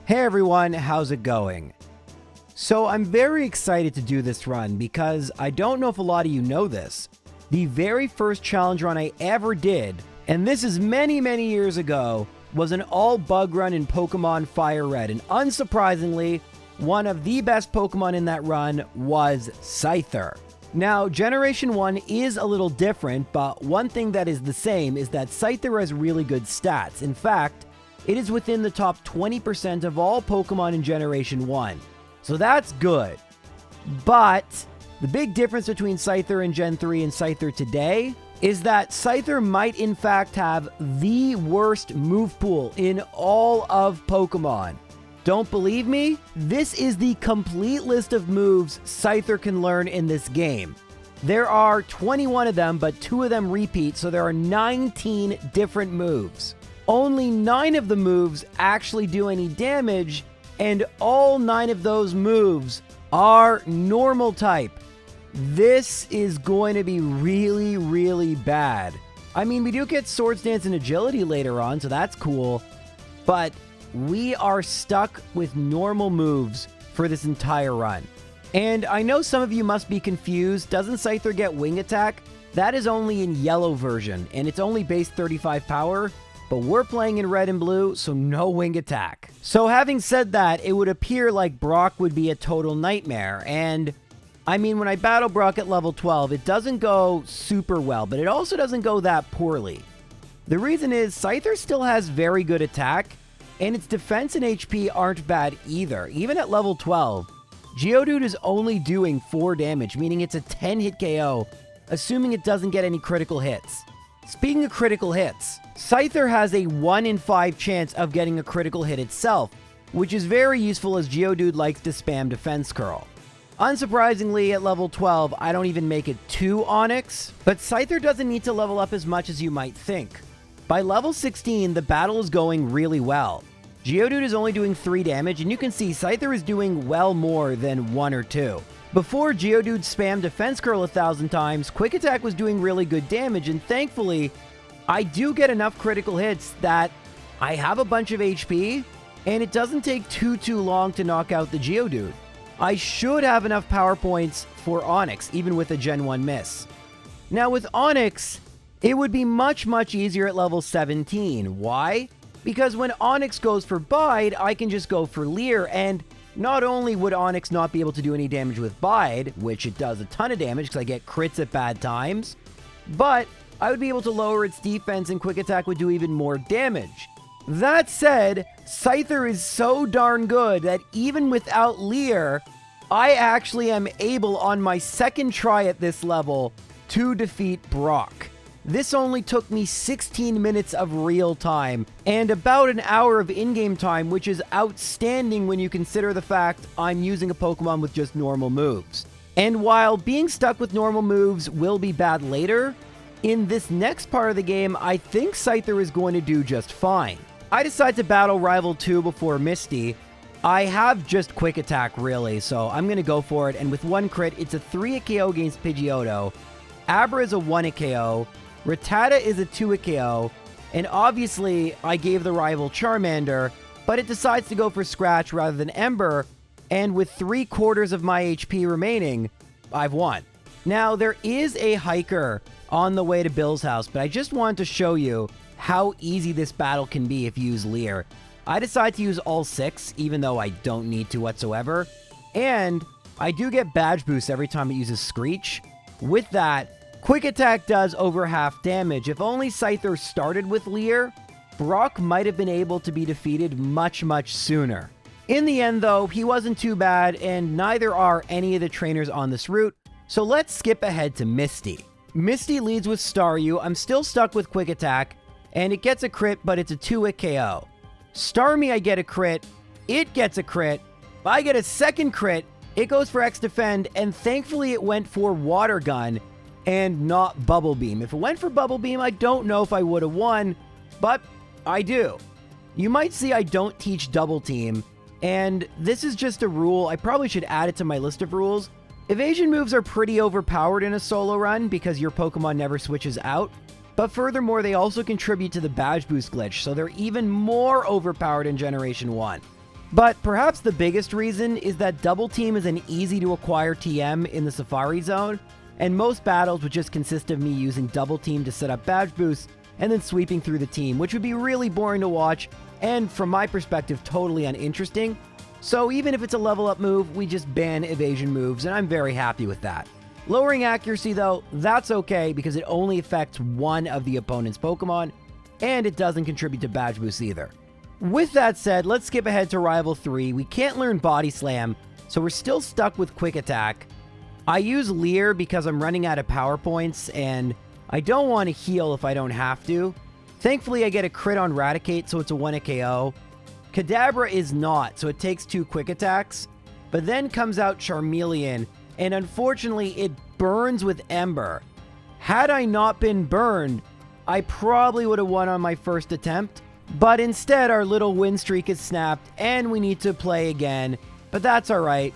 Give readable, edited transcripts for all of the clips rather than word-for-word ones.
Hey everyone, how's it going? So I'm very excited to do this run because I don't know if a lot of you know this. The very first challenge run I ever did, and this is many years ago, was an all bug run in Pokemon Fire Red, and unsurprisingly, one of the best Pokemon in that run was Scyther. Now, Generation 1 is a little different, but one thing that is the same is that Scyther has really good stats. In fact, it is within the top 20% of all Pokemon in Generation 1. So that's good. But the big difference between Scyther in Gen 3 and Scyther today is that Scyther might in fact have the worst move pool in all of Pokemon. Don't believe me? This is the complete list of moves Scyther can learn in this game. There are 21 of them, but 2 of them repeat, so there are 19 different moves. Only 9 of the moves actually do any damage, and all 9 of those moves are normal type. This is going to be really bad. I mean, we do get Swords Dance and Agility later on, so that's cool, but we are stuck with normal moves for this entire run. And I know some of you must be confused. Doesn't Scyther get Wing Attack? That is only in yellow version, and it's only base 35 power. But we're playing in red and blue, so no Wing Attack. So having said that, it would appear like Brock would be a total nightmare. And I mean, when I battle Brock at level 12, it doesn't go super well, but it also doesn't go that poorly. The reason is Scyther still has very good attack, and its defense and HP aren't bad either. Even at level 12, Geodude is only doing 4 damage, meaning it's a 10-hit KO, assuming it doesn't get any critical hits. Speaking of critical hits, Scyther has a 1 in 5 chance of getting a critical hit itself, which is very useful as Geodude likes to spam Defense Curl. Unsurprisingly, at level 12, I don't even make it to Onyx, but Scyther doesn't need to level up as much as you might think. By level 16, the battle is going really well. Geodude is only doing 3 damage, and you can see Scyther is doing well more than 1 or 2. Before Geodude spammed Defense Curl 1,000 times, Quick Attack was doing really good damage, and thankfully, I do get enough critical hits that I have a bunch of HP, and it doesn't take too long to knock out the Geodude. I should have enough power points for Onyx, even with a Gen 1 miss. Now with Onyx, it would be much easier at level 17. Why? Because when Onyx goes for Bide, I can just go for Leer, and not only would Onyx not be able to do any damage with Bide, which it does a ton of damage because I get crits at bad times, but I would be able to lower its defense and Quick Attack would do even more damage. That said, Scyther is so darn good that even without Leer, I actually am able on my second try at this level to defeat Brock. This only took me 16 minutes of real time and about an hour of in-game time, which is outstanding when you consider the fact I'm using a Pokemon with just normal moves. And while being stuck with normal moves will be bad later, in this next part of the game, I think Scyther is going to do just fine. I decide to battle Rival 2 before Misty. I have just Quick Attack really, so I'm going to go for it, and with 1 crit, it's a 3-hit KO against Pidgeot. Abra is a 1-hit KO. Rattata is a 2-hit KO, and obviously I gave the rival Charmander, but it decides to go for Scratch rather than Ember, and with 3/4 of my HP remaining, I've won. Now, there is a hiker on the way to Bill's house, but I just wanted to show you how easy this battle can be if you use Leer. I decide to use all 6, even though I don't need to whatsoever, and I do get badge boost every time it uses Screech. With that, Quick Attack does over half damage. If only Scyther started with Leer, Brock might have been able to be defeated much sooner. In the end though, he wasn't too bad, and neither are any of the trainers on this route, so let's skip ahead to Misty. Misty leads with Staryu. I'm still stuck with Quick Attack, and it gets a crit, but it's a 2-hit KO. Starmie, I get a crit, it gets a crit, I get a second crit, it goes for X Defend, and thankfully it went for Water Gun, and not Bubble Beam. If it went for Bubble Beam, I don't know if I would have won, but I do. You might see I don't teach Double Team, and this is just a rule. I probably should add it to my list of rules. Evasion moves are pretty overpowered in a solo run because your Pokemon never switches out, but furthermore, they also contribute to the badge boost glitch, so they're even more overpowered in Generation 1. But perhaps the biggest reason is that Double Team is an easy to acquire TM in the Safari Zone, and most battles would just consist of me using Double Team to set up badge boosts and then sweeping through the team, which would be really boring to watch and, from my perspective, totally uninteresting. So even if it's a level up move, we just ban evasion moves, and I'm very happy with that. Lowering accuracy though, that's okay because it only affects one of the opponent's Pokemon, and it doesn't contribute to badge boosts either. With that said, let's skip ahead to Rival 3. We can't learn Body Slam, so we're still stuck with Quick Attack. I use Leer because I'm running out of power points, and I don't want to heal if I don't have to. Thankfully, I get a crit on Raticate, so it's a 1-hit KO. Cadabra is not, so it takes 2 Quick Attacks. But then comes out Charmeleon, and unfortunately, it burns with Ember. Had I not been burned, I probably would have won on my first attempt. But instead, our little win streak is snapped, and we need to play again. But that's alright.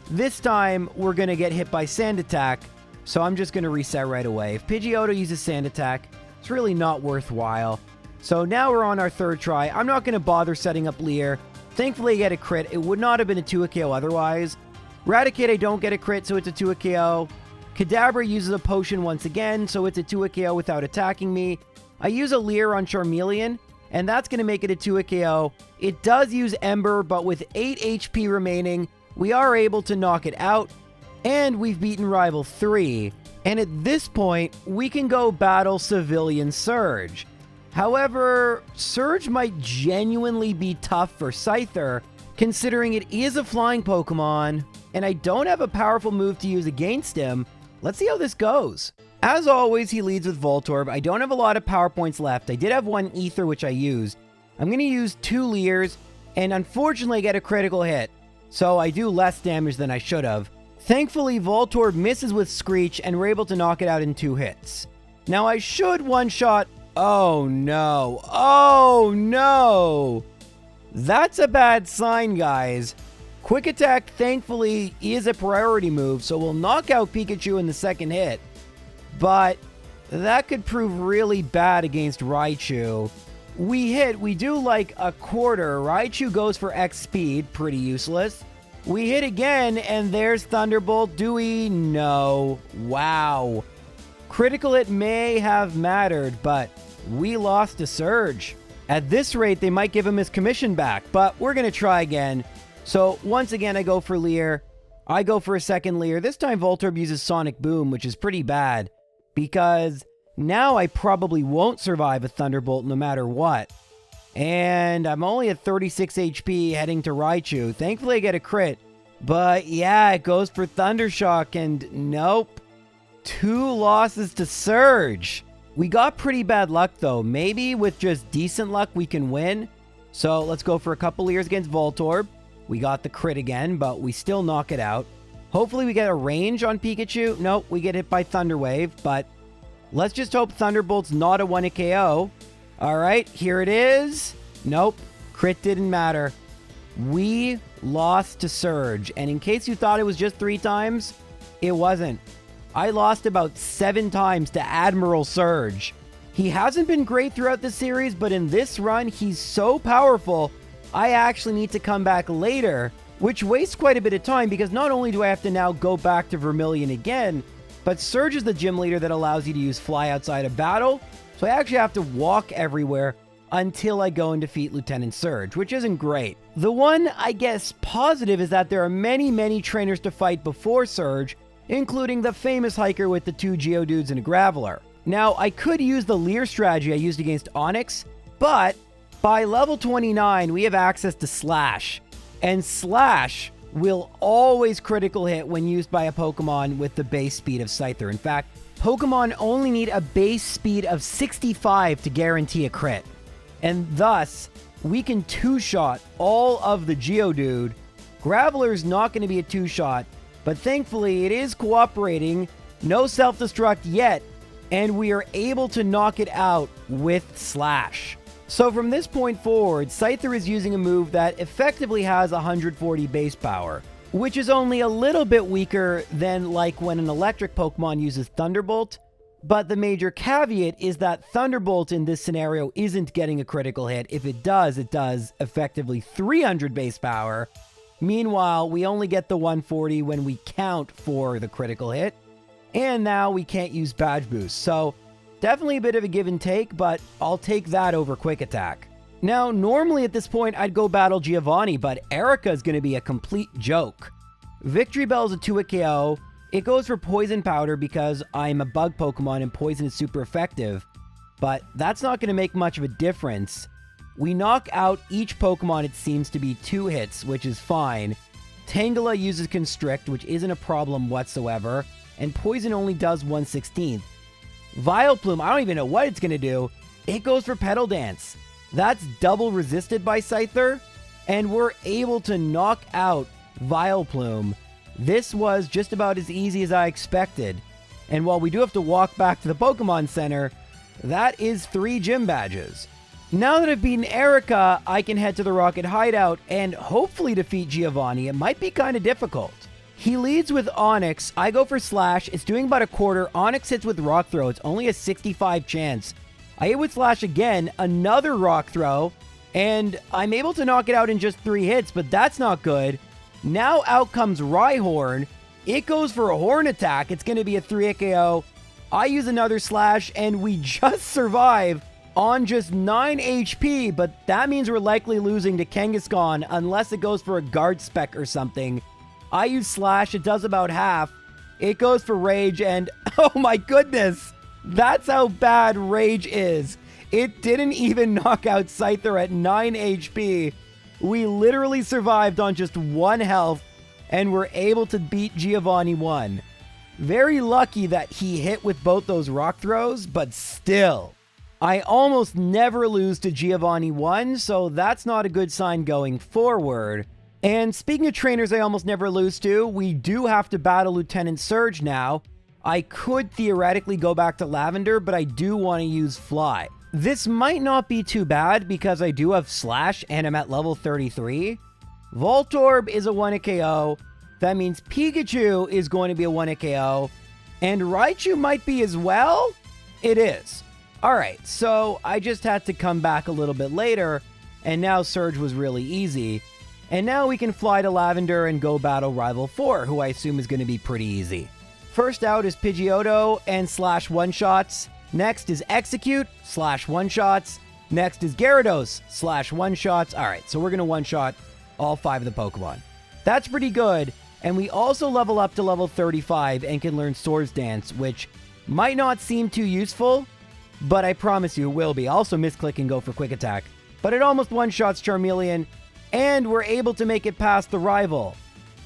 This time, we're going to get hit by Sand Attack, so I'm just going to reset right away. If Pidgeot uses Sand Attack, it's really not worthwhile. So now we're on our third try. I'm not going to bother setting up Leer. Thankfully, I get a crit. It would not have been a 2-hit KO otherwise. Raticate, I don't get a crit, so it's a 2-hit KO. Kadabra uses a potion once again, so it's a 2-hit KO without attacking me. I use a Leer on Charmeleon, and that's going to make it a 2-hit KO. It does use Ember, but with 8 HP remaining, we are able to knock it out, and we've beaten Rival 3. And at this point, we can go battle Civilian Surge. However, Surge might genuinely be tough for Scyther, considering it is a flying Pokemon, and I don't have a powerful move to use against him. Let's see how this goes. As always, he leads with Voltorb. I don't have a lot of power points left. I did have 1 Ether, which I used. I'm going to use 2 Leers, and unfortunately I get a critical hit. So I do less damage than I should have. Thankfully, Voltorb misses with Screech, and we're able to knock it out in 2 hits. Now I should one-shot... Oh no. Oh no! That's a bad sign, guys. Quick Attack, thankfully, is a priority move, so we'll knock out Pikachu in the second hit. But that could prove really bad against Raichu. We do like a quarter. Raichu goes for X speed, pretty useless. We hit again, and there's Thunderbolt. Do we? No. Wow. Critical hit may have mattered, but we lost to Surge. At this rate, they might give him his commission back, but we're going to try again. So once again, I go for Leer. I go for a second Leer. This time Voltorb uses Sonic Boom, which is pretty bad, because now I probably won't survive a Thunderbolt no matter what. And I'm only at 36 HP heading to Raichu. Thankfully, I get a crit. But yeah, it goes for Thundershock, and nope. 2 losses to Surge. We got pretty bad luck, though. Maybe with just decent luck, we can win. So let's go for a couple Leers against Voltorb. We got the crit again, but we still knock it out. Hopefully we get a range on Pikachu. Nope, we get hit by Thunder Wave, but let's just hope Thunderbolt's not a 1-hit KO. All right, here it is. Nope, crit didn't matter. We lost to Surge, and in case you thought it was just 3 times, it wasn't. I lost about 7 times to Admiral Surge. He hasn't been great throughout the series, but in this run, he's so powerful, I actually need to come back later, which wastes quite a bit of time because not only do I have to now go back to Vermilion again, but Surge is the gym leader that allows you to use Fly outside of battle, so I actually have to walk everywhere until I go and defeat Lieutenant Surge, which isn't great. The one, I guess, positive is that there are many trainers to fight before Surge, including the famous hiker with the 2 Geodudes and a Graveler. Now, I could use the Leer strategy I used against Onyx, but by level 29, we have access to Slash, and Slash will always critical hit when used by a Pokemon with the base speed of Scyther. In fact, Pokemon only need a base speed of 65 to guarantee a crit, and thus, we can 2-shot all of the Geodude. Graveler's not going to be a 2-shot, but thankfully it is cooperating, no self-destruct yet, and we are able to knock it out with Slash. So from this point forward, Scyther is using a move that effectively has 140 base power, which is only a little bit weaker than like when an electric Pokemon uses Thunderbolt, But the major caveat is that Thunderbolt in this scenario isn't getting a critical hit. If it does effectively 300 base power. Meanwhile, we only get the 140 when we count for the critical hit. And now we can't use Badge Boost. So definitely a bit of a give and take, but I'll take that over Quick Attack. Now, normally at this point, I'd go battle Giovanni, but Erica is going to be a complete joke. Victory Bell is a 2-hit KO. It goes for Poison Powder because I'm a bug Pokemon and Poison is super effective. But that's not going to make much of a difference. We knock out each Pokemon, it seems to be 2 hits, which is fine. Tangela uses Constrict, which isn't a problem whatsoever. And Poison only does 1/16. Vileplume, I don't even know what it's going to do. It goes for Petal Dance. That's double resisted by Scyther. And we're able to knock out Vileplume. This was just about as easy as I expected. And while we do have to walk back to the Pokemon Center, that is 3 gym badges. Now that I've beaten Erica, I can head to the Rocket Hideout and hopefully defeat Giovanni. It might be kind of difficult. He leads with Onyx. I go for Slash. It's doing about a quarter. Onyx hits with Rock Throw. It's only a 65 chance. I hit with Slash again, another Rock Throw, and I'm able to knock it out in just 3 hits, but that's not good. Now out comes Rhyhorn. It goes for a Horn Attack. It's going to be a 3-hit KO. I use another Slash, and we just survive on just 9 HP, but that means we're likely losing to Kangaskhan unless it goes for a Guard Spec or something. I use Slash. It does about half. It goes for Rage, and oh my goodness, that's how bad Rage is. It didn't even knock out Scyther at 9 HP. We literally survived on just 1 health, and were able to beat Giovanni 1. Very lucky that he hit with both those Rock Throws, but still. I almost never lose to Giovanni 1, so that's not a good sign going forward. And speaking of trainers I almost never lose to, we do have to battle Lieutenant Surge now. I could theoretically go back to Lavender, but I do want to use Fly. This might not be too bad because I do have Slash and I'm at level 33. Voltorb is a 1-hit KO. That means Pikachu is going to be a 1-hit KO. And Raichu might be as well? It is. Alright, so I just had to come back a little bit later, and now Surge was really easy. And now we can fly to Lavender and go battle Rival 4, who I assume is going to be pretty easy. First out is Pidgeotto and Slash one-shots. Next is Execute, Slash one-shots. Next is Gyarados, Slash one-shots. Alright, so we're going to one-shot all 5 of the Pokemon. That's pretty good, and we also level up to level 35 and can learn Swords Dance, which might not seem too useful, but I promise you it will be. Also misclick and go for Quick Attack. But it almost one-shots Charmeleon, and we're able to make it past the rival.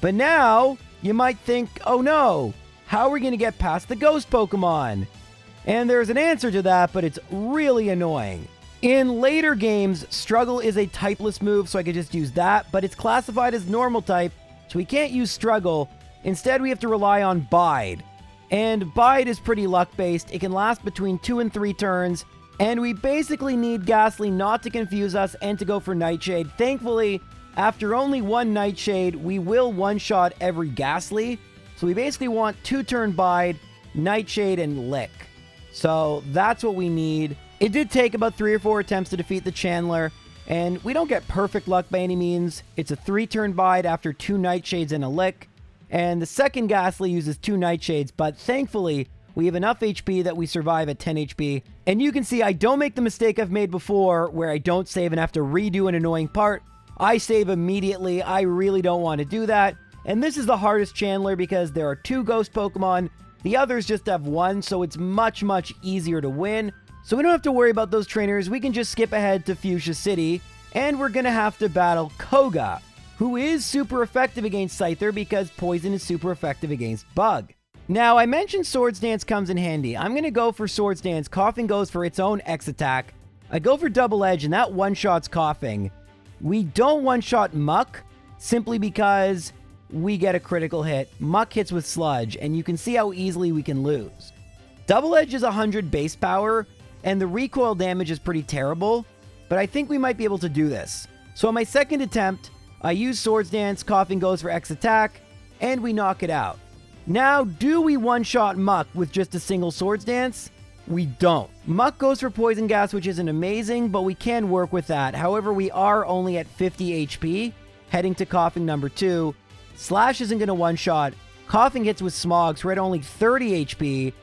But now, you might think, oh no, how are we going to get past the Ghost Pokemon? And there's an answer to that, but it's really annoying. In later games, Struggle is a typeless move, so I could just use that, but it's classified as normal type, so we can't use Struggle. Instead, we have to rely on Bide. And Bide is pretty luck-based. It can last between 2 and 3 turns, and we basically need Ghastly not to confuse us and to go for Nightshade. Thankfully, after only 1 Nightshade, we will one-shot every Ghastly, so we basically want 2-turn Bide, Nightshade, and Lick. So that's what we need. It did take about 3 or 4 attempts to defeat the Chandler, and we don't get perfect luck by any means. It's a 3-turn Bide after 2 Nightshades and a Lick, and the second Ghastly uses 2 Nightshades, but thankfully, we have enough HP that we survive at 10 HP. And you can see I don't make the mistake I've made before, where I don't save and have to redo an annoying part. I save immediately. I really don't want to do that. And this is the hardest Chandler because there are 2 Ghost Pokemon. The others just have 1, so it's much, much easier to win. So we don't have to worry about those trainers. We can just skip ahead to Fuchsia City, and we're going to have to battle Koga, who is super effective against Scyther because Poison is super effective against Bug. Now, I mentioned Swords Dance comes in handy. I'm going to go for Swords Dance. Coughing goes for its own X attack. I go for Double Edge, and that one-shots Coughing. We don't one-shot Muck, simply because we get a critical hit. Muck hits with Sludge, and you can see how easily we can lose. Double Edge is 100 base power, and the recoil damage is pretty terrible, but I think we might be able to do this. So on my second attempt, I use Swords Dance, Coughing goes for X attack, and we knock it out. Now, do we one-shot Muck with just a single Swords Dance? We don't. Muck goes for Poison Gas, which isn't amazing, but we can work with that. However, we are only at 50 HP, heading to Coughing number 2. Slash isn't going to one-shot. Coughing hits with Smog, so we're at only 30 HP.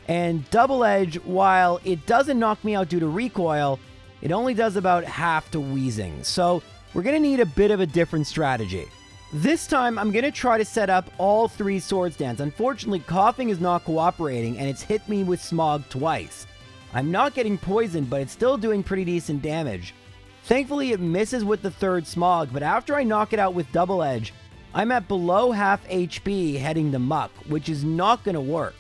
And Double Edge, while it doesn't knock me out due to recoil, it only does about half to Wheezing. So we're going to need a bit of a different strategy. This time, I'm going to try to set up all 3 Swords Dance. Unfortunately, Coughing is not cooperating, and it's hit me with Smog twice. I'm not getting poisoned, but it's still doing pretty decent damage. Thankfully, it misses with the 3rd Smog, but after I knock it out with Double Edge, I'm at below half HP heading to Muck, which is not going to work.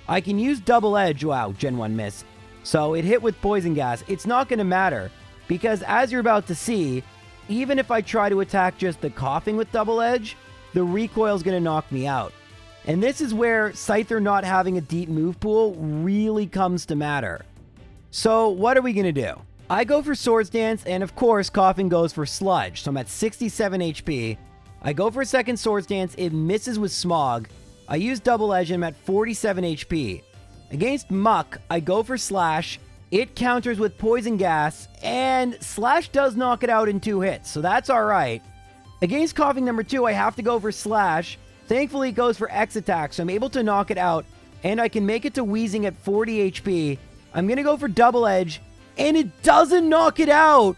I can use Double Edge, wow, Gen 1 miss. So it hit with Poison Gas. It's not going to matter, because as you're about to see, even if I try to attack just the Coughing with Double Edge, the recoil is going to knock me out. And this is where Scyther not having a deep move pool really comes to matter. So what are we going to do? I go for Swords Dance, and of course Coughing goes for Sludge, so I'm at 67 HP. I go for a second Swords Dance, it misses with Smog. I use Double Edge, and I'm at 47 HP. Against Muck, I go for Slash. It counters with Poison Gas, and Slash does knock it out in 2 hits, so that's alright. Against Coughing number 2, I have to go for Slash. Thankfully, it goes for X Attack, so I'm able to knock it out, and I can make it to Wheezing at 40 HP. I'm going to go for Double Edge, and it doesn't knock it out,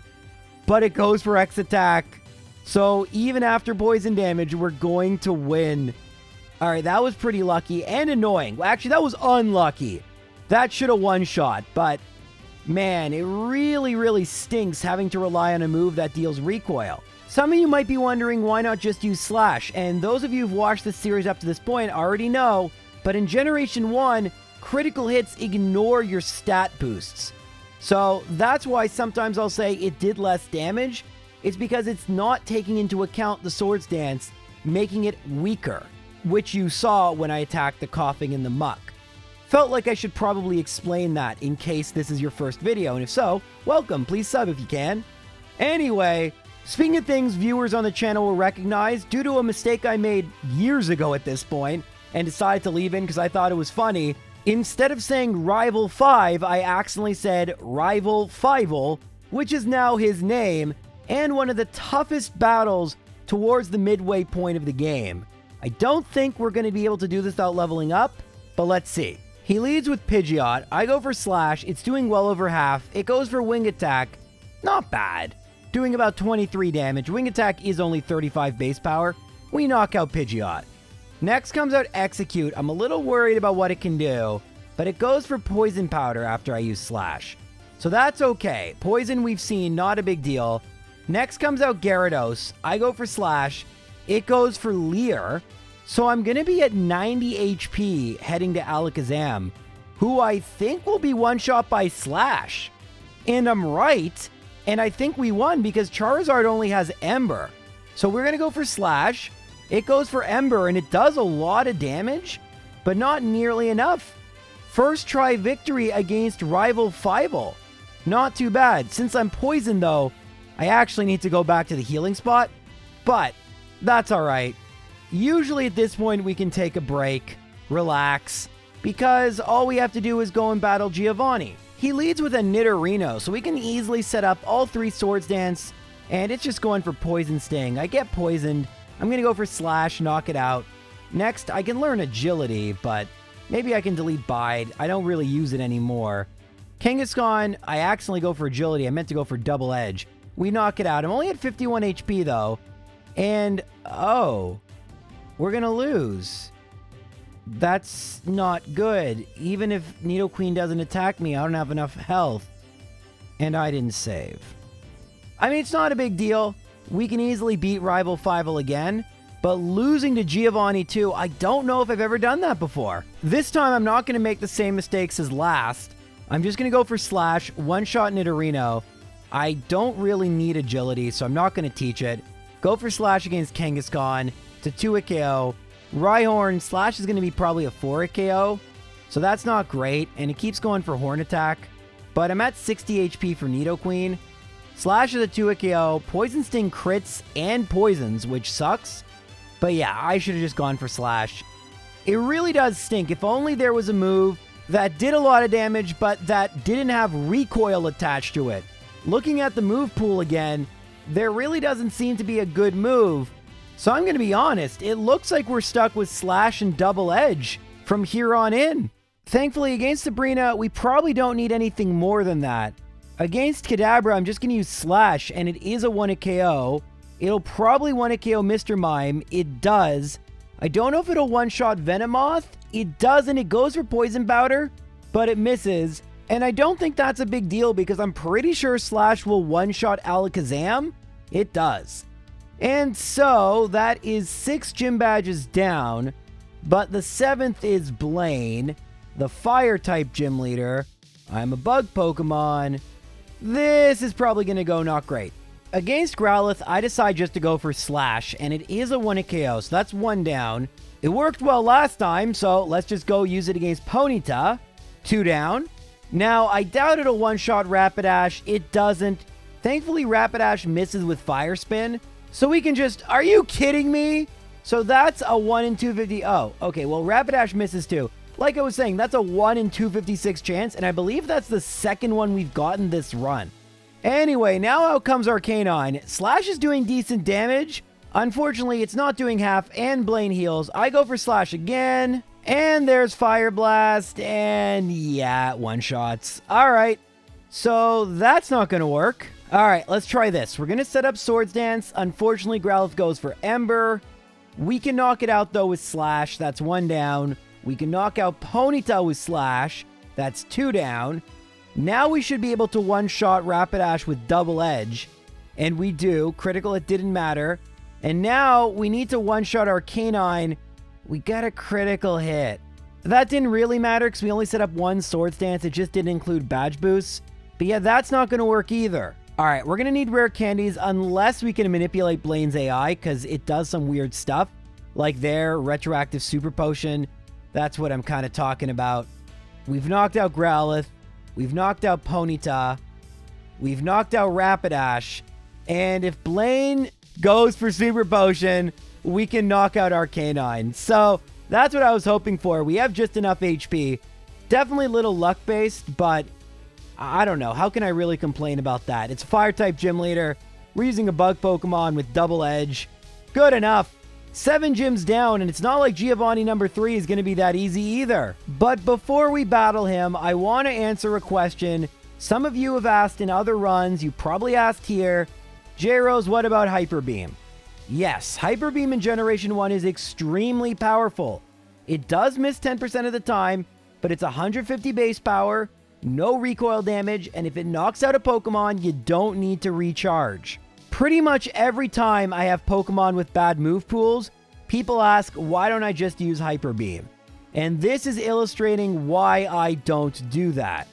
but it goes for X Attack. So even after poison damage, we're going to win. Alright, that was pretty lucky and annoying. Well, actually, that was unlucky. That should have one-shot, but man, it really stinks having to rely on a move that deals recoil. Some of you might be wondering why not just use Slash, and those of you who've watched this series up to this point already know, but in Generation 1, critical hits ignore your stat boosts. So that's why sometimes I'll say it did less damage. It's because it's not taking into account the Swords Dance, making it weaker, which you saw when I attacked the Coughing and the Muck. Felt like I should probably explain that in case this is your first video, and if so, welcome, please sub if you can. Anyway, speaking of things viewers on the channel will recognize, due to a mistake I made years ago at this point, and decided to leave in because I thought it was funny, instead of saying Rival 5, I accidentally said Rival Fivel, which is now his name, and one of the toughest battles towards the midway point of the game. I don't think we're going to be able to do this without leveling up, but let's see. He leads with Pidgeot. I go for Slash. It's doing well over half. It goes for Wing Attack. Not bad. Doing about 23 damage. Wing Attack is only 35 base power. We knock out Pidgeot. Next comes out Execute. I'm a little worried about what it can do, but it goes for Poison Powder after I use Slash. So that's okay. Poison we've seen, not a big deal. Next comes out Gyarados. I go for Slash. It goes for Leer. So I'm going to be at 90 HP heading to Alakazam, who I think will be one-shot by Slash. And I'm right, and I think we won because Charizard only has Ember. So we're going to go for Slash. It goes for Ember, and it does a lot of damage, but not nearly enough. First try victory against Rival Fivel. Not too bad. Since I'm poisoned, though, I actually need to go back to the healing spot, but that's alright. Usually at this point we can take a break, relax, because all we have to do is go and battle Giovanni. He leads with a Nidorino, so we can easily set up all 3 Swords Dance, and it's just going for Poison Sting. I get poisoned. I'm going to go for Slash, knock it out. Next, I can learn Agility, but maybe I can delete Bide. I don't really use it anymore. Kangaskhan, I accidentally go for Agility. I meant to go for Double Edge. We knock it out. I'm only at 51 HP, though. And, oh, we're going to lose. That's not good. Even if Nidoqueen doesn't attack me, I don't have enough health. And I didn't save. I mean, it's not a big deal. We can easily beat Rival Fivel again. But losing to Giovanni too, I don't know if I've ever done that before. This time, I'm not going to make the same mistakes as last. I'm just going to go for Slash, one-shot Nidorino. I don't really need Agility, so I'm not going to teach it. Go for Slash against Kangaskhan to 2-hit KO. Rhyhorn, Slash is going to be probably a 4-hit KO, so that's not great, and it keeps going for Horn Attack. But I'm at 60 HP for Nidoqueen. Slash is a 2-hit KO. Poison Sting crits and poisons, which sucks. But yeah, I should have just gone for Slash. It really does stink. If only there was a move that did a lot of damage, but that didn't have recoil attached to it. Looking at the move pool again, there really doesn't seem to be a good move. So I'm going to be honest, it looks like we're stuck with Slash and Double Edge from here on in. Thankfully, against Sabrina, we probably don't need anything more than that. Against Cadabra, I'm just going to use Slash, and it is a 1-hit KO. It'll probably 1-hit KO Mr. Mime. It does. I don't know if it'll one-shot Venomoth. It doesn't. It goes for Poison Powder, but it misses. And I don't think that's a big deal because I'm pretty sure Slash will one-shot Alakazam. It does. And so that is 6 gym badges down, but the 7th is Blaine, the Fire-type gym leader. I'm a bug Pokemon. This is probably going to go not great. Against Growlithe, I decide just to go for Slash, and it is a 1-hit KO, so that's 1 down. It worked well last time, so let's just go use it against Ponyta. 2 down. Now, I doubt it'll one-shot Rapidash. It doesn't. Thankfully, Rapidash misses with Fire Spin, so we can just... Are you kidding me? So that's a 1 in 250... Oh, okay, well, Rapidash misses too. Like I was saying, that's a 1 in 256 chance, and I believe that's the second one we've gotten this run. Anyway, now out comes Arcanine. Slash is doing decent damage. Unfortunately, it's not doing half, and Blaine heals. I go for Slash again, and there's Fire Blast, and yeah, one-shots. All right, so that's not going to work. All right, let's try this. We're going to set up Swords Dance. Unfortunately, Growlithe goes for Ember. We can knock it out, though, with Slash. That's 1 down. We can knock out Ponyta with Slash. That's 2 down. Now we should be able to one-shot Rapidash with Double Edge. And we do. Critical, it didn't matter. And now we need to one-shot Arcanine. We got a critical hit. That didn't really matter because we only set up 1 Swords Dance. It just didn't include badge boosts. But yeah, that's not going to work either. All right, we're going to need rare candies unless we can manipulate Blaine's AI because it does some weird stuff. Like their retroactive super potion. That's what I'm kind of talking about. We've knocked out Growlithe. We've knocked out Ponyta. We've knocked out Rapidash. And if Blaine goes for Super Potion, we can knock out Arcanine. So that's what I was hoping for. We have just enough HP. Definitely a little luck-based, but I don't know. How can I really complain about that? It's a Fire-type gym leader. We're using a bug Pokemon with Double Edge. Good enough. 7 gyms down, and it's not like Giovanni number 3 is going to be that easy either. But before we battle him, I want to answer a question some of you have asked in other runs. You probably asked here, J-Rose, what about Hyper Beam? Yes, Hyper Beam in Generation 1 is extremely powerful. It does miss 10% of the time, but it's 150 base power, no recoil damage, and if it knocks out a Pokemon, you don't need to recharge. Pretty much every time I have Pokemon with bad move pools, people ask, why don't I just use Hyper Beam? And this is illustrating why I don't do that.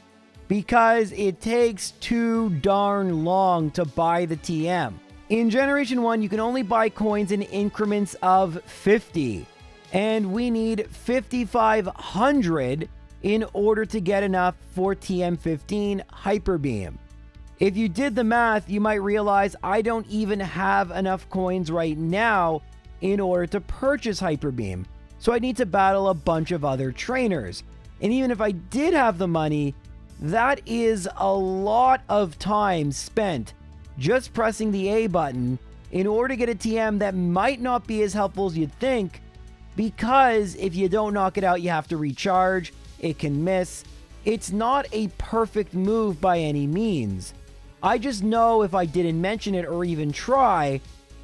Because it takes too darn long to buy the TM. In Generation 1, you can only buy coins in increments of 50. And we need 5,500 in order to get enough for TM15 Hyper Beam. If you did the math, you might realize I don't even have enough coins right now in order to purchase Hyper Beam. So I need to battle a bunch of other trainers. And even if I did have the money, that is a lot of time spent just pressing the A button in order to get a TM that might not be as helpful as you'd think, because if you don't knock it out, you have to recharge, it can miss. It's not a perfect move by any means. I just know if I didn't mention it or even try,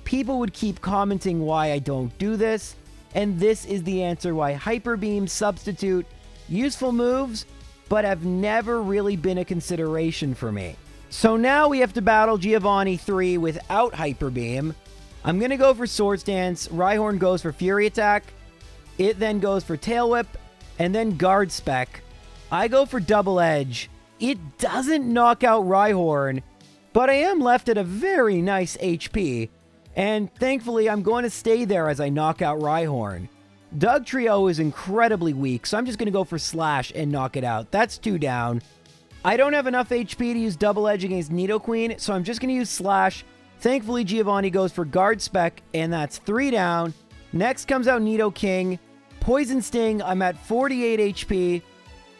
people would keep commenting why I don't do this, and this is the answer why Hyper Beam substitute useful moves, but have never really been a consideration for me. So now we have to battle Giovanni 3 without Hyper Beam. I'm going to go for Swords Dance, Rhyhorn goes for Fury Attack, it then goes for Tail Whip, and then Guard Spec. I go for Double Edge. It doesn't knock out Rhyhorn, but I am left at a very nice HP, and thankfully I'm going to stay there as I knock out Rhyhorn. Dugtrio is incredibly weak, so I'm just going to go for Slash and knock it out. That's 2 down. I don't have enough HP to use Double Edge against Nidoqueen, so I'm just going to use Slash. Thankfully, Giovanni goes for Guard Spec, and that's 3 down. Next comes out Nidoking. Poison Sting, I'm at 48 HP.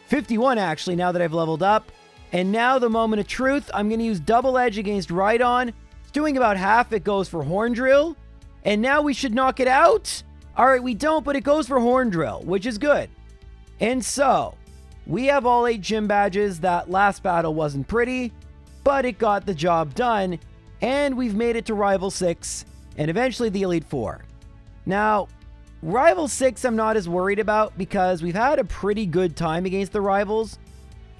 51 actually, now that I've leveled up. And now the moment of truth, I'm going to use Double Edge against Rhydon. It's doing about half. It goes for Horn Drill. And now we should knock it out. Alright, we don't, but it goes for Horn Drill, which is good. And so, we have all 8 gym badges. That last battle wasn't pretty, but it got the job done. And we've made it to Rival 6, and eventually the Elite 4. Now, Rival 6 I'm not as worried about because we've had a pretty good time against the Rivals.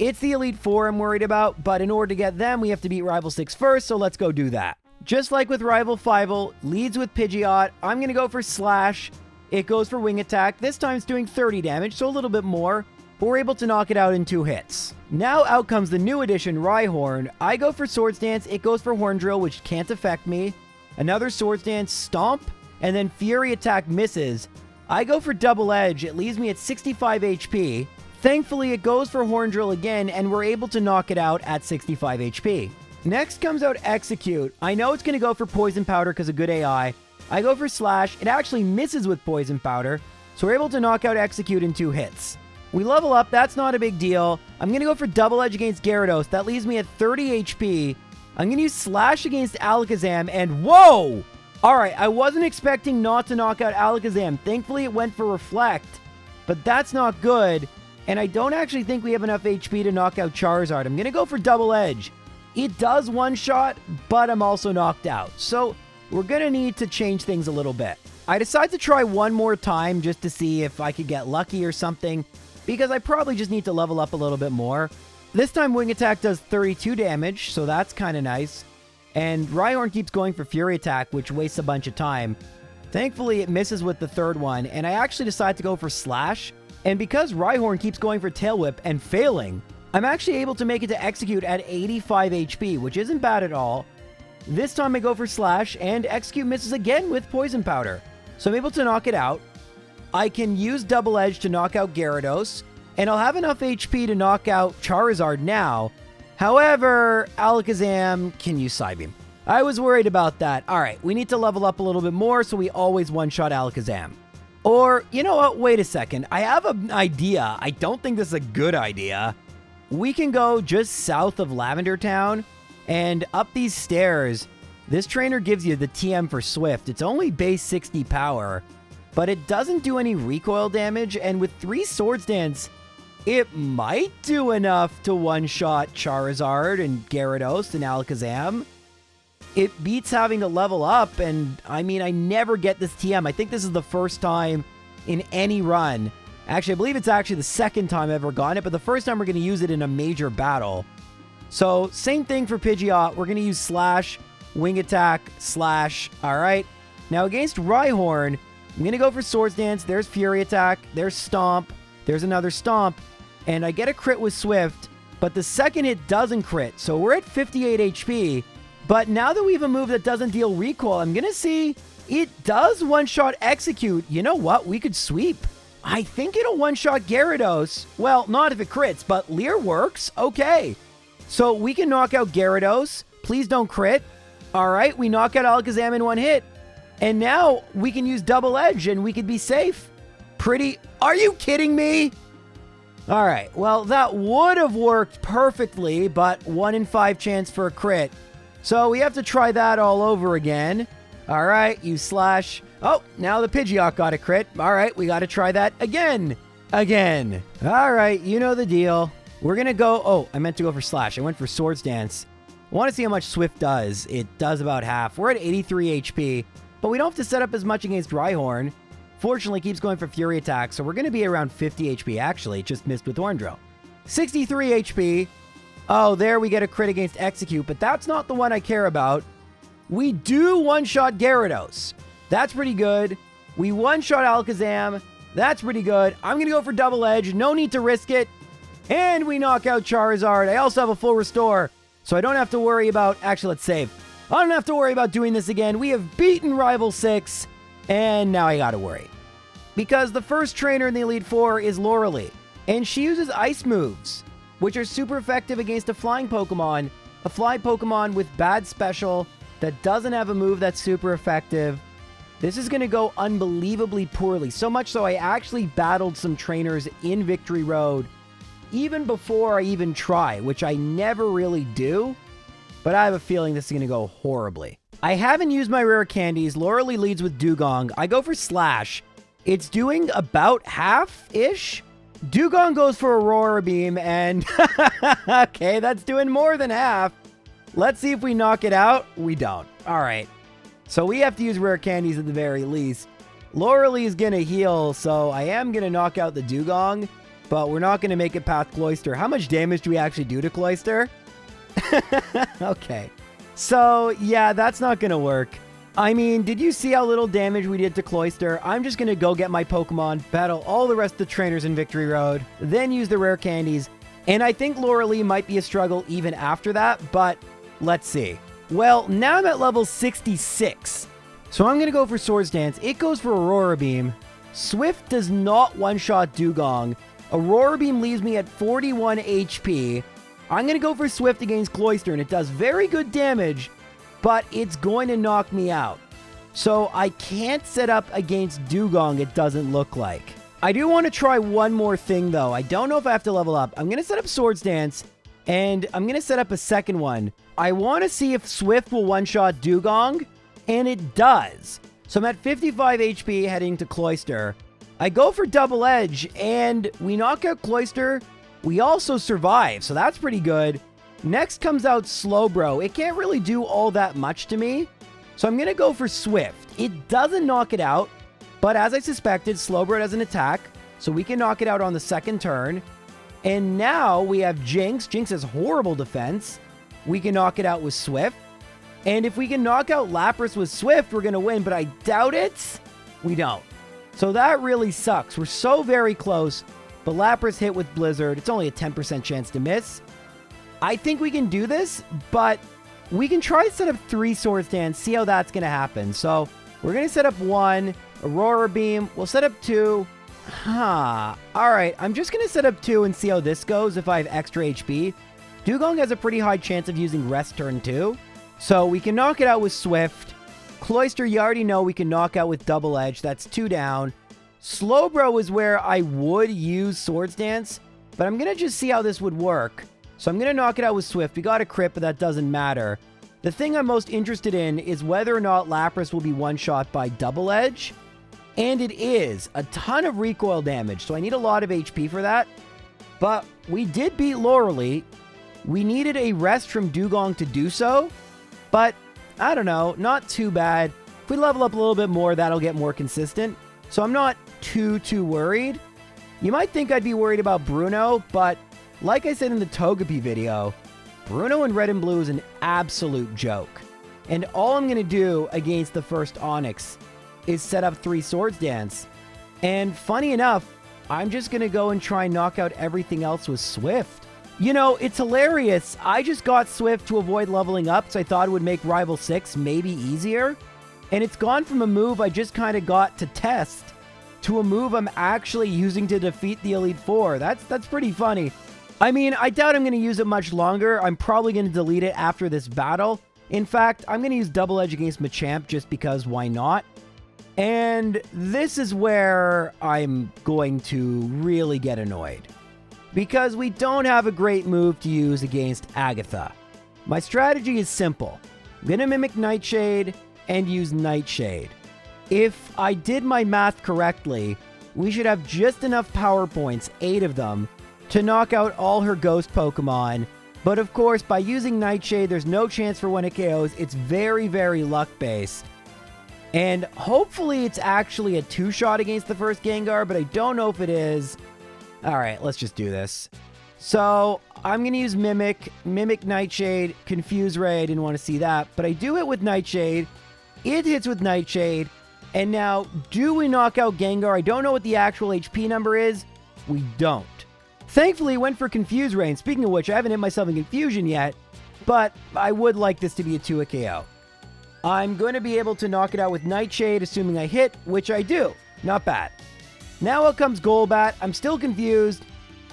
It's the Elite 4 I'm worried about, but in order to get them, we have to beat Rival 6 first, so let's go do that. Just like with Rival 5, leads with Pidgeot, I'm going to go for Slash. It goes for Wing Attack. This time it's doing 30 damage, so a little bit more, but we're able to knock it out in 2 hits. Now out comes the new addition, Rhyhorn. I go for Swords Dance, it goes for Horn Drill, which can't affect me. Another Swords Dance, Stomp, and then Fury Attack misses. I go for Double Edge, it leaves me at 65 HP. Thankfully, it goes for Horn Drill again, and we're able to knock it out at 65 HP. Next comes out Execute. I know it's going to go for Poison Powder because of good AI. I go for Slash. It actually misses with Poison Powder, so we're able to knock out Execute in 2 hits. We level up. That's not a big deal. I'm going to go for Double Edge against Gyarados. That leaves me at 30 HP. I'm going to use Slash against Alakazam, and whoa! Alright, I wasn't expecting not to knock out Alakazam. Thankfully, it went for Reflect, but that's not good. And I don't actually think we have enough HP to knock out Charizard. I'm going to go for Double Edge. It does one-shot, but I'm also knocked out. So we're going to need to change things a little bit. I decided to try one more time just to see if I could get lucky or something, because I probably just need to level up a little bit more. This time Wing Attack does 32 damage, so that's kind of nice. And Rhyhorn keeps going for Fury Attack, which wastes a bunch of time. Thankfully, it misses with the third one, and I actually decide to go for Slash. And because Rhyhorn keeps going for Tail Whip and failing, I'm actually able to make it to Execute at 85 HP, which isn't bad at all. This time I go for Slash, and Execute misses again with Poison Powder. So I'm able to knock it out. I can use Double Edge to knock out Gyarados, and I'll have enough HP to knock out Charizard now. However, Alakazam can use Psybeam. I was worried about that. Alright, we need to level up a little bit more, so we always one-shot Alakazam. Or, you know what, wait a second. I have an idea. I don't think this is a good idea. We can go just south of Lavender Town, and up these stairs, this trainer gives you the TM for Swift. It's only base 60 power, but it doesn't do any recoil damage, and with 3 Swords Dance, it might do enough to one-shot Charizard and Gyarados and Alakazam. It beats having to level up, and I mean, I never get this TM. I think this is the first time in any run. Actually, I believe it's actually the second time I've ever gotten it, but the first time we're going to use it in a major battle. So, same thing for Pidgeot. We're going to use Slash, Wing Attack, Slash. Alright. Now, against Rhyhorn, I'm going to go for Swords Dance. There's Fury Attack. There's Stomp. There's another Stomp. And I get a crit with Swift, but the second hit doesn't crit. So, we're at 58 HP. But now that we have a move that doesn't deal recoil, I'm going to see it does one-shot Execute. You know what? We could sweep. I think it'll one-shot Gyarados. Well, not if it crits, but Leer works. Okay. So we can knock out Gyarados. Please don't crit. All right, we knock out Alakazam in 1 hit. And now we can use Double Edge and we could be safe. Pretty... Are you kidding me? All right, well, that would have worked perfectly, but 1 in 5 chance for a crit. So we have to try that all over again. All right, you Slash. Oh, now the Pidgeot got a crit. All right, we got to try that again. Again. All right, you know the deal. We're going to go... Oh, I meant to go for Slash. I went for Swords Dance. I want to see how much Swift does. It does about half. We're at 83 HP, but we don't have to set up as much against Rhyhorn. Fortunately, keeps going for Fury Attack, so we're going to be around 50 HP, actually. Just missed with Horn Drill. 63 HP. Oh, there we get a crit against Execute, but that's not the one I care about. We do one-shot Gyarados. That's pretty good. We one-shot Alakazam. That's pretty good. I'm going to go for Double Edge. No need to risk it. And we knock out Charizard. I also have a full restore, so I don't have to worry about... Actually, let's save. I don't have to worry about doing this again. We have beaten Rival 6, and now I gotta worry. Because the first trainer in the Elite Four is Lorelie, and she uses Ice moves, which are super effective against a flying Pokemon. A fly Pokemon with bad special that doesn't have a move that's super effective. this is going to go unbelievably poorly. So much so I actually battled some trainers in Victory Road even before I even try, which I never really do. But I have a feeling this is going to go horribly. I haven't used my rare candies. Lauralee leads with Dugong. I go for Slash. It's doing about half-ish. Dugong goes for Aurora Beam, and okay, that's doing more than half. Let's see if we knock it out. We don't. All right. So we have to use rare candies at the very least. Lauralee is going to heal, so I am going to knock out the Dugong, but we're not going to make it past Cloyster. How much damage do we actually do to Cloyster? Okay. So, yeah, that's not going to work. I mean, did you see how little damage we did to Cloyster? I'm just going to go get my Pokemon, battle all the rest of the trainers in Victory Road, then use the rare candies. And I think Lauralee might be a struggle even after that, but let's see. Well, now I'm at level 66. So I'm going to go for Swords Dance. It goes for Aurora Beam. Swift does not one-shot Dugong. Aurora Beam leaves me at 41 HP. I'm going to go for Swift against Cloyster, and it does very good damage, but it's going to knock me out. So I can't set up against Dugong, it doesn't look like. I do want to try one more thing, though. I don't know if I have to level up. I'm going to set up Swords Dance, and I'm going to set up a second one. I want to see if Swift will one-shot Dugong, and it does. So I'm at 55 HP heading to Cloyster. I go for Double Edge, and we knock out Cloyster. We also survive, so that's pretty good. Next comes out Slowbro. It can't really do all that much to me, so I'm going to go for Swift. It doesn't knock it out, but as I suspected, Slowbro doesn't attack, so we can knock it out on the second turn. And now we have Jinx. Jinx has horrible defense. We can knock it out with Swift. And if we can knock out Lapras with Swift, we're going to win, but I doubt it. We don't. So that really sucks. We're so very close, but Lapras hit with Blizzard. It's only a 10% chance to miss. I think we can do this, but we can try to set up 3 Swords Dance, see how that's going to happen. So we're going to set up 1, Aurora Beam. We'll set up 2. All right, I'm just going to set up 2 and see how this goes if I have extra HP. Dugong has a pretty high chance of using Rest turn 2. So we can knock it out with Swift. Cloyster, you already know we can knock out with Double Edge. That's 2 down. Slowbro is where I would use Swords Dance, but I'm going to just see how this would work. So I'm going to knock it out with Swift. We got a crit, but that doesn't matter. The thing I'm most interested in is whether or not Lapras will be one-shot by Double Edge. And it is. A ton of recoil damage, so I need a lot of HP for that. But we did beat Lauralee. We needed a rest from Dugong to do so. But, I don't know, not too bad. If we level up a little bit more, that'll get more consistent. So I'm not too worried. You might think I'd be worried about Bruno, but like I said in the Togepi video, Bruno in Red and Blue is an absolute joke. And all I'm going to do against the first Onyx is set up 3 Swords Dance. And funny enough, I'm just going to go and try and knock out everything else with Swift. You know, it's hilarious. I just got Swift to avoid leveling up, so I thought it would make Rival 6 maybe easier. And it's gone from a move I just kind of got to test to a move I'm actually using to defeat the Elite Four. That's pretty funny. I mean, I doubt I'm going to use it much longer. I'm probably going to delete it after this battle. In fact, I'm going to use Double Edge against Machamp just because why not? And this is where I'm going to really get annoyed, because we don't have a great move to use against Agatha. My strategy is simple. I'm going to mimic Nightshade and use Nightshade. If I did my math correctly, we should have just enough power points, 8 of them, to knock out all her ghost Pokemon. But of course, by using Nightshade, there's no chance for when it KOs. It's very luck-based. And hopefully it's actually a 2-shot against the first Gengar, but I don't know if it is. Alright, let's just do this. So, I'm going to use Mimic Nightshade, Confuse Ray, I didn't want to see that, but I do it with Nightshade. It hits with Nightshade. And now, do we knock out Gengar? I don't know what the actual HP number is. We don't. Thankfully, it went for Confuse Ray, and speaking of which, I haven't hit myself in Confusion yet, but I would like this to be a 2 KO. I'm going to be able to knock it out with Nightshade, assuming I hit, which I do. Not bad. Now out comes Golbat. I'm still confused,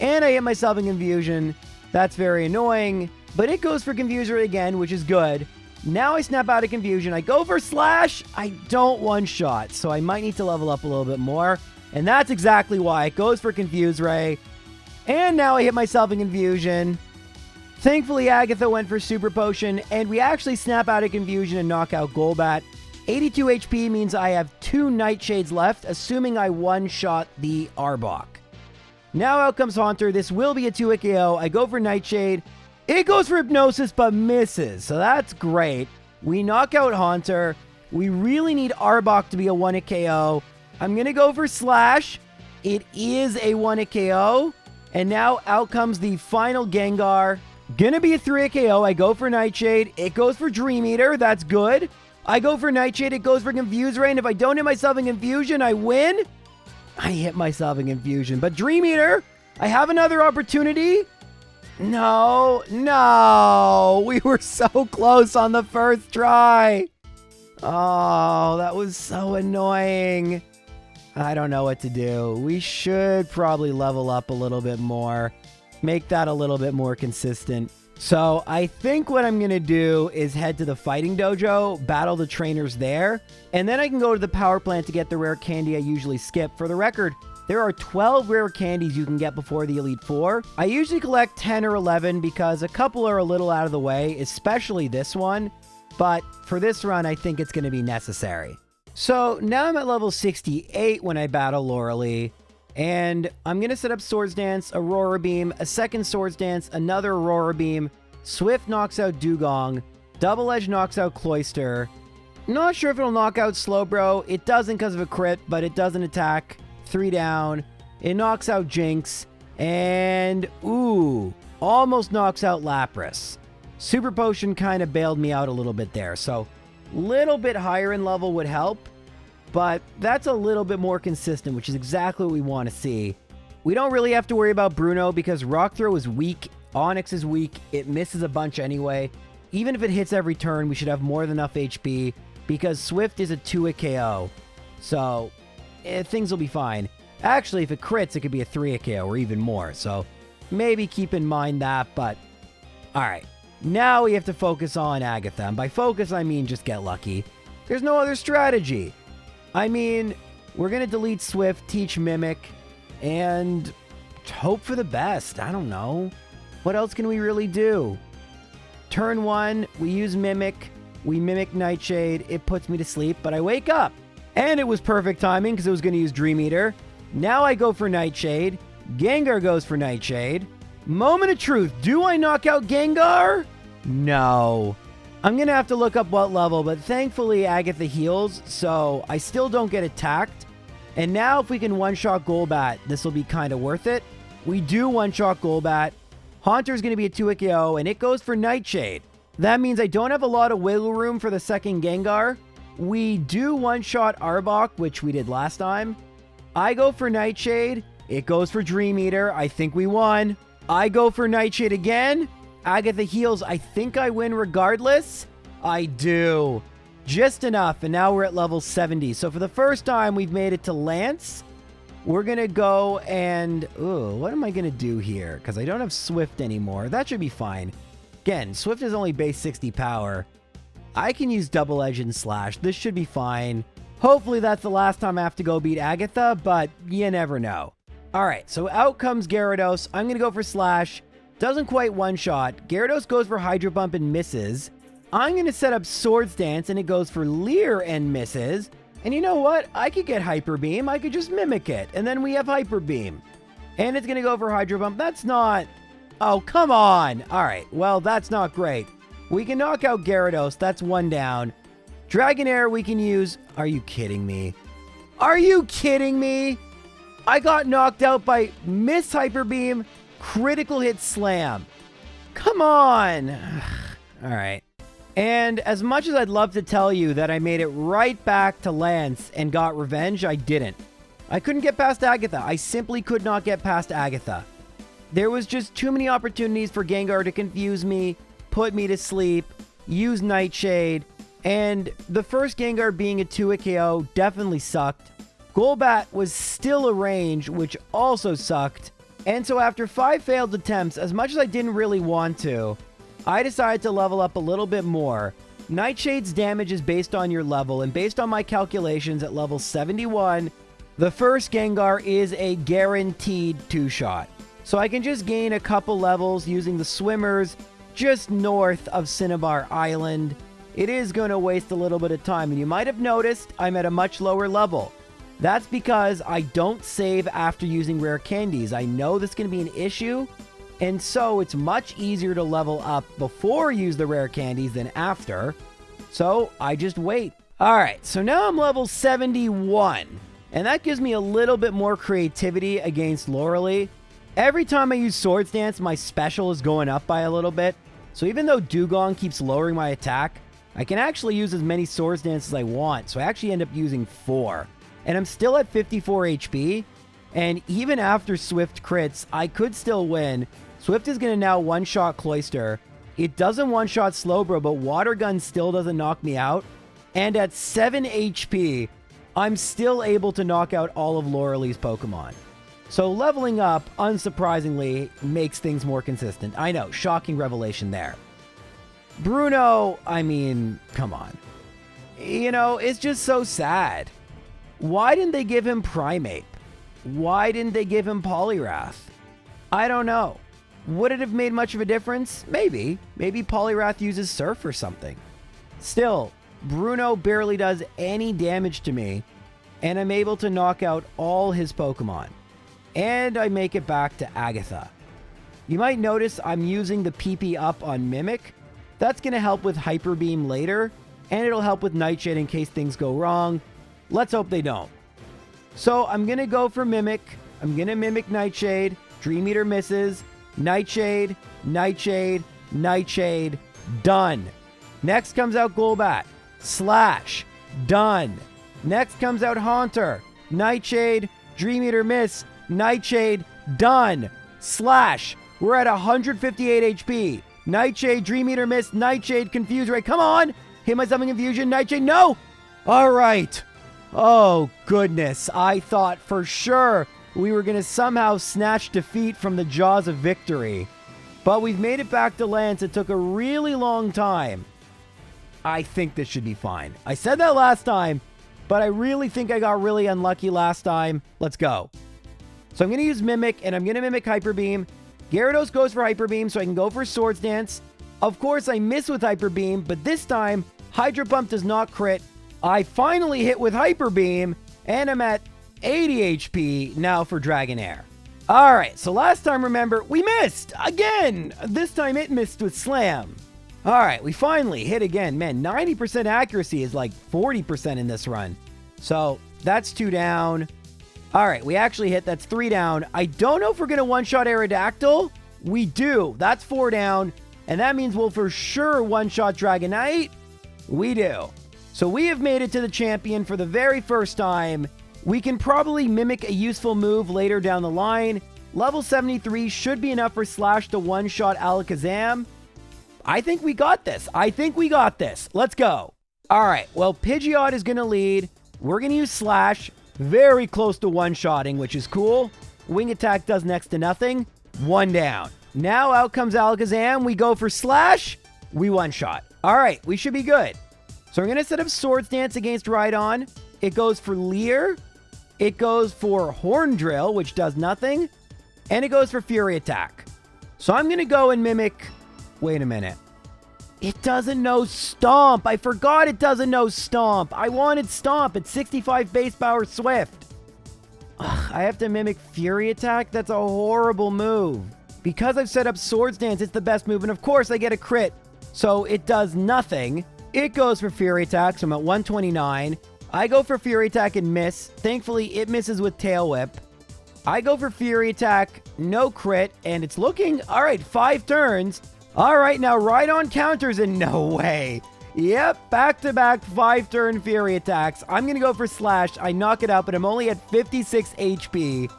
and I hit myself in Confusion. That's very annoying, but it goes for Confuse Ray again, which is good. Now I snap out of confusion. I go for slash. I don't one-shot, so I might need to level up a little bit more. And that's exactly why. It goes for Confuse Ray. And now I hit myself in confusion. Thankfully, Agatha went for Super Potion, and we actually snap out of confusion and knock out Golbat. 82 HP means I have 2 Nightshades left, assuming I one-shot the Arbok. Now out comes Haunter. This will be a 2-hit KO. I go for Nightshade. It goes for Hypnosis, but misses, so that's great. We knock out Haunter. We really need Arbok to be a 1-hit KO. I'm going to go for Slash. It is a 1-hit KO. And now out comes the final Gengar. Gonna be a 3-hit KO. I go for Nightshade. It goes for Dream Eater. That's good. I go for Nightshade. It goes for Confuse Ray. And if I don't hit myself in Confusion, I win. I hit myself in Confusion. But Dream Eater, I have another opportunity. No. We were so close on the first try. Oh, that was so annoying. I don't know what to do. We should probably level up a little bit more. Make that a little bit more consistent. So I think what I'm going to do is head to the fighting dojo, battle the trainers there, and then I can go to the power plant to get the rare candy I usually skip. For the record, there are 12 rare candies you can get before the Elite Four. I usually collect 10 or 11 because a couple are a little out of the way, especially this one. But for this run, I think it's going to be necessary. So now I'm at level 68 when I battle Loralee. And I'm going to set up Swords Dance, Aurora Beam, a second Swords Dance, another Aurora Beam. Swift knocks out Dugong. Double Edge knocks out Cloyster. Not sure if it'll knock out Slowbro. It doesn't because of a crit, but it doesn't attack. 3 down. It knocks out Jinx. And, ooh, almost knocks out Lapras. Super Potion kind of bailed me out a little bit there. So, little bit higher in level would help. But that's a little bit more consistent, which is exactly what we want to see. We don't really have to worry about Bruno because Rock Throw is weak. Onyx is weak. It misses a bunch anyway. Even if it hits every turn, we should have more than enough HP because Swift is a 2-hit KO. So, things will be fine. Actually, if it crits, it could be a 3-hit KO or even more. So, maybe keep in mind that, but... Alright, now we have to focus on Agatha. And by focus, I mean just get lucky. There's no other strategy. I mean, we're going to delete Swift, teach Mimic, and hope for the best. I don't know. What else can we really do? Turn 1, we use Mimic. We Mimic Nightshade. It puts me to sleep, but I wake up. And it was perfect timing because it was going to use Dream Eater. Now I go for Nightshade. Gengar goes for Nightshade. Moment of truth. Do I knock out Gengar? No. I'm going to have to look up what level, but thankfully Agatha heals, so I still don't get attacked. And now if we can one-shot Golbat, this will be kind of worth it. We do one-shot Golbat. Haunter's going to be a 2-hit KO, and it goes for Nightshade. That means I don't have a lot of wiggle room for the second Gengar. We do one-shot Arbok, which we did last time. I go for Nightshade. It goes for Dream Eater. I think we won. I go for Nightshade again. Agatha heals. I think I win regardless. I do. Just enough, and now we're at level 70. So for the first time, we've made it to Lance. We're going to go and... Ooh, what am I going to do here? Because I don't have Swift anymore. That should be fine. Again, Swift is only base 60 power. I can use Double Edge and Slash. This should be fine. Hopefully that's the last time I have to go beat Agatha, but you never know. Alright, so out comes Gyarados. I'm going to go for Slash. Doesn't quite one-shot. Gyarados goes for Hydro Bump and misses. I'm going to set up Swords Dance, and it goes for Leer and misses. And you know what? I could get Hyper Beam. I could just Mimic it, and then we have Hyper Beam. And it's going to go for Hydro Bump. That's not... Oh, come on! Alright, well, that's not great. We can knock out Gyarados. That's 1 down. Dragonair we can use... Are you kidding me? Are you kidding me? I got knocked out by Miss Hyper Beam... Critical hit slam. Come on. All right. And as much as I'd love to tell you that I made it right back to Lance and got revenge, I didn't. I couldn't get past Agatha. I simply could not get past Agatha. There was just too many opportunities for Gengar to confuse me, put me to sleep, use Nightshade, and the first Gengar being a 2-hit KO definitely sucked. Golbat was still a range, which also sucked. And so after 5 failed attempts, as much as I didn't really want to, I decided to level up a little bit more. Nightshade's damage is based on your level, and based on my calculations at level 71, the first Gengar is a guaranteed 2-shot. So I can just gain a couple levels using the swimmers just north of Cinnabar Island. It is going to waste a little bit of time, and you might have noticed I'm at a much lower level. That's because I don't save after using rare candies. I know this is going to be an issue, and so it's much easier to level up before I use the rare candies than after. So I just wait. Alright, so now I'm level 71, and that gives me a little bit more creativity against Lorelee. Every time I use Swords Dance, my special is going up by a little bit. So even though Dugong keeps lowering my attack, I can actually use as many Swords Dance as I want. So I actually end up using 4. And I'm still at 54 HP. And even after Swift crits, I could still win. Swift is going to now one-shot Cloyster. It doesn't one-shot Slowbro, but Water Gun still doesn't knock me out. And at 7 HP, I'm still able to knock out all of Lorelee's Pokemon. So leveling up, unsurprisingly, makes things more consistent. I know, shocking revelation there. Bruno, I mean, come on. You know, it's just so sad. Why didn't they give him Primeape? Why didn't they give him Poliwrath? I don't know. Would it have made much of a difference? Maybe. Maybe Poliwrath uses Surf or something. Still, Bruno barely does any damage to me, and I'm able to knock out all his Pokemon. And I make it back to Agatha. You might notice I'm using the PP up on Mimic. That's going to help with Hyper Beam later, and it'll help with Nightshade in case things go wrong. Let's hope they don't. So I'm going to go for Mimic. I'm going to Mimic Nightshade. Dream Eater misses. Nightshade, Nightshade, Nightshade. Done. Next comes out Golbat. Slash. Done. Next comes out Haunter. Nightshade, Dream Eater miss. Nightshade, done. Slash. We're at 158 HP. Nightshade, Dream Eater miss. Nightshade, Confuse Ray. Come on. Hit myself in Confusion. Nightshade, no. All right. Oh, goodness. I thought for sure we were going to somehow snatch defeat from the jaws of victory. But we've made it back to Lance. It took a really long time. I think this should be fine. I said that last time, but I really think I got really unlucky last time. Let's go. So I'm going to use Mimic, and I'm going to Mimic Hyper Beam. Gyarados goes for Hyper Beam, so I can go for Swords Dance. Of course, I miss with Hyper Beam, but this time, Hydro Pump does not crit. I finally hit with Hyper Beam, and I'm at 80 HP now for Dragonair. Alright, so last time, remember, we missed! Again! This time it missed with Slam. Alright, we finally hit again. Man, 90% accuracy is like 40% in this run. So, that's 2 down. Alright, we actually hit. That's 3 down. I don't know if we're going to one-shot Aerodactyl. We do. That's 4 down. And that means we'll for sure one-shot Dragonite. We do. So we have made it to the champion for the very first time. We can probably mimic a useful move later down the line. Level 73 should be enough for Slash to one-shot Alakazam. I think we got this. I think we got this. Let's go. Alright, well, Pidgeot is going to lead. We're going to use Slash. Very close to one-shotting, which is cool. Wing attack does next to nothing. 1 down. Now out comes Alakazam. We go for Slash. We one-shot. All right, we should be good. So we're going to set up Swords Dance against Rhydon. It goes for Leer. It goes for Horn Drill, which does nothing. And it goes for Fury Attack. So I'm going to go and mimic... Wait a minute. It doesn't know Stomp. I forgot it doesn't know Stomp. I wanted Stomp at 65 base power Swift. Ugh, I have to mimic Fury Attack? That's a horrible move. Because I've set up Swords Dance, it's the best move. And of course, I get a crit. So it does nothing. It goes for Fury Attack, so I'm at 129. I go for Fury Attack and miss. Thankfully, it misses with Tail Whip. I go for Fury Attack, no crit, and it's looking... All right, 5 turns. All right, now Rhydon counters in no way. Yep, back-to-back 5-turn Fury Attacks. I'm going to go for Slash. I knock it out, but I'm only at 56 HP.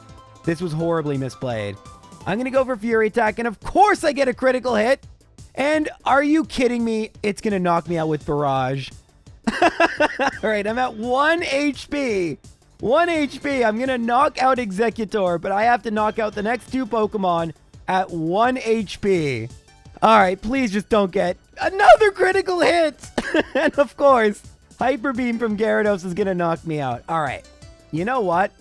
This was horribly misplayed. I'm going to go for Fury Attack, and of course I get a critical hit. And are you kidding me? It's going to knock me out with Barrage. All right, I'm at 1 HP. 1 HP. I'm going to knock out Executor, but I have to knock out the next 2 Pokemon at 1 HP. All right, please just don't get another critical hit. And of course, Hyper Beam from Gyarados is going to knock me out. All right. You know what?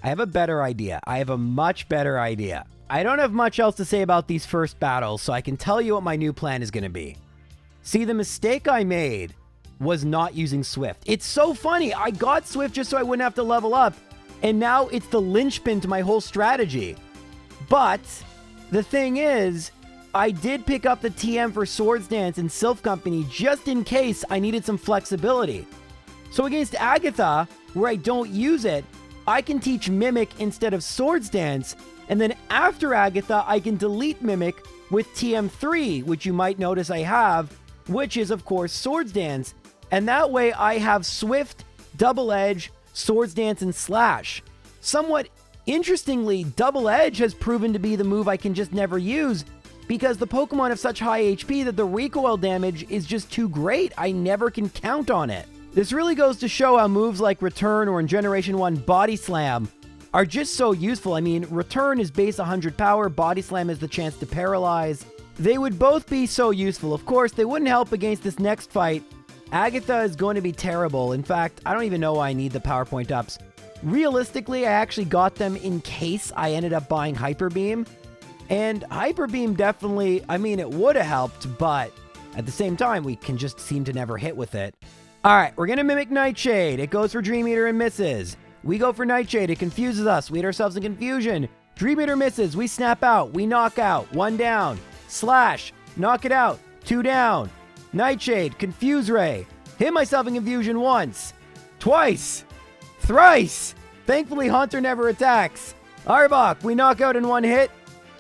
I have a better idea. I have a much better idea. I don't have much else to say about these first battles, so I can tell you what my new plan is going to be. See, the mistake I made was not using Swift. It's so funny. I got Swift just so I wouldn't have to level up, and now it's the linchpin to my whole strategy. But the thing is, I did pick up the TM for Swords Dance and Sylph Company just in case I needed some flexibility. So against Agatha, where I don't use it, I can teach Mimic instead of Swords Dance, and then after Agatha, I can delete Mimic with TM3, which you might notice I have, which is, of course, Swords Dance. And that way I have Swift, Double Edge, Swords Dance, and Slash. Somewhat interestingly, Double Edge has proven to be the move I can just never use because the Pokemon have such high HP that the recoil damage is just too great. I never can count on it. This really goes to show how moves like Return or in Generation 1 Body Slam are just so useful. I mean, Return is base 100 power, Body Slam is the chance to paralyze. They would both be so useful. Of course, they wouldn't help against this next fight. Agatha is going to be terrible. In fact, I don't even know why I need the PowerPoint ups. Realistically, I actually got them in case I ended up buying Hyper Beam. And Hyper Beam definitely, I mean, it would have helped, but at the same time, we can just seem to never hit with it. All right, we're going to Mimic Nightshade. It goes for Dream Eater and misses. We go for Nightshade. It confuses us. We hit ourselves in confusion. Dream Eater misses. We snap out. We knock out. 1 down. Slash. Knock it out. 2 down. Nightshade. Confuse Ray. Hit myself in confusion once. Twice. Thrice. Thankfully, Haunter never attacks. Arbok. We knock out in 1 hit.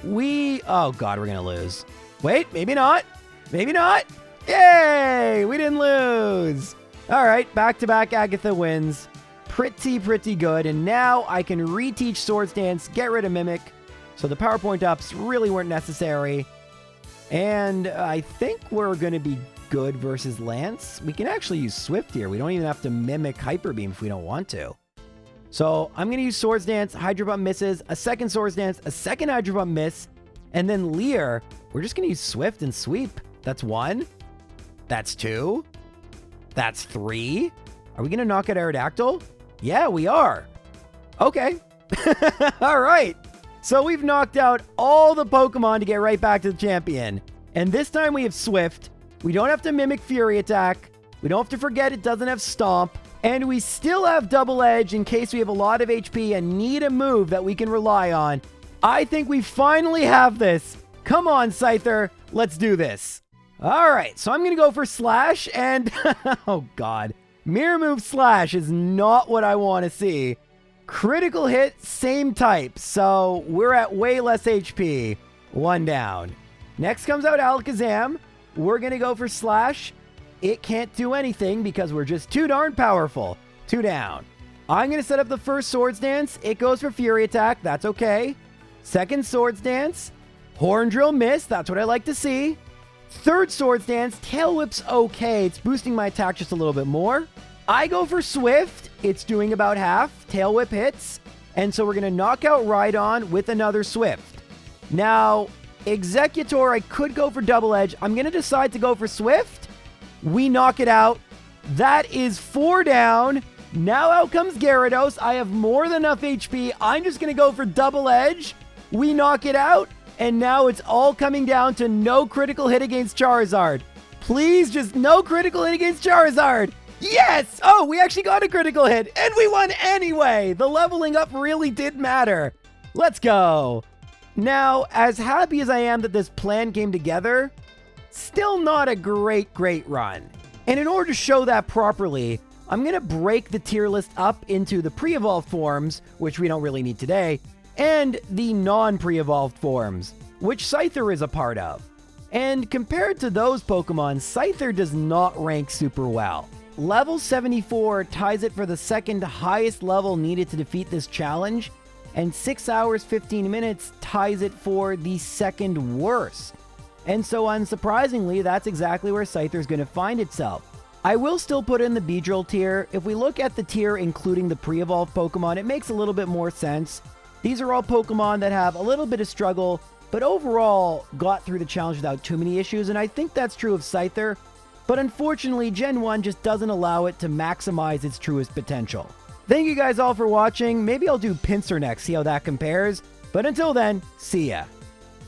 Oh God, we're going to lose. Wait, maybe not. Maybe not. Yay! We didn't lose. All right, back-to-back Agatha wins. Pretty good. And now I can reteach Swords Dance, get rid of Mimic. So the PowerPoint ups really weren't necessary. And I think we're going to be good versus Lance. We can actually use Swift here. We don't even have to Mimic Hyper Beam if we don't want to. So I'm going to use Swords Dance, Hydro Pump misses, a second Swords Dance, a second Hydro Pump miss, and then Leer. We're just going to use Swift and Sweep. That's 1. That's 2. That's 3. Are we going to knock out Aerodactyl? Yeah, we are. Okay. All right. So we've knocked out all the Pokemon to get right back to the champion. And this time we have Swift. We don't have to Mimic Fury Attack. We don't have to forget it doesn't have Stomp. And we still have Double Edge in case we have a lot of HP and need a move that we can rely on. I think we finally have this. Come on, Scyther. Let's do this. All right, so I'm going to go for Slash and... oh, God. Mirror Move Slash is not what I want to see. Critical hit, same type. So we're at way less HP. 1 down. Next comes out Alakazam. We're going to go for Slash. It can't do anything because we're just too darn powerful. 2 down. I'm going to set up the first Swords Dance. It goes for Fury Attack. That's okay. Second Swords Dance. Horn Drill miss. That's what I like to see. Third Swords Dance. Tail Whip's okay. It's boosting my attack just a little bit more. I go for Swift. It's doing about half. Tail Whip hits. And so we're going to knock out Rhydon with another Swift. Now, Executor, I could go for Double Edge. I'm going to decide to go for Swift. We knock it out. That is 4 down. Now out comes Gyarados. I have more than enough HP. I'm just going to go for Double Edge. We knock it out. And now it's all coming down to no critical hit against Charizard. Please, just no critical hit against Charizard. Yes! Oh, we actually got a critical hit. And we won anyway. The leveling up really did matter. Let's go. Now, as happy as I am that this plan came together, still not a great run. And in order to show that properly, I'm going to break the tier list up into the pre-evolved forms, which we don't really need today, and the non-pre-evolved forms, which Scyther is a part of. And compared to those Pokemon, Scyther does not rank super well. Level 74 ties it for the second highest level needed to defeat this challenge, and 6 hours 15 minutes ties it for the second worst. And so unsurprisingly, that's exactly where Scyther is going to find itself. I will still put in the Beedrill tier. If we look at the tier including the pre-evolved Pokemon, it makes a little bit more sense. These are all Pokemon that have a little bit of struggle, but overall got through the challenge without too many issues, and I think that's true of Scyther. but unfortunately Gen 1 just doesn't allow it to maximize its truest potential. Thank you guys all for watching. Maybe I'll do Pinsir next, see how that compares. But until then, see ya.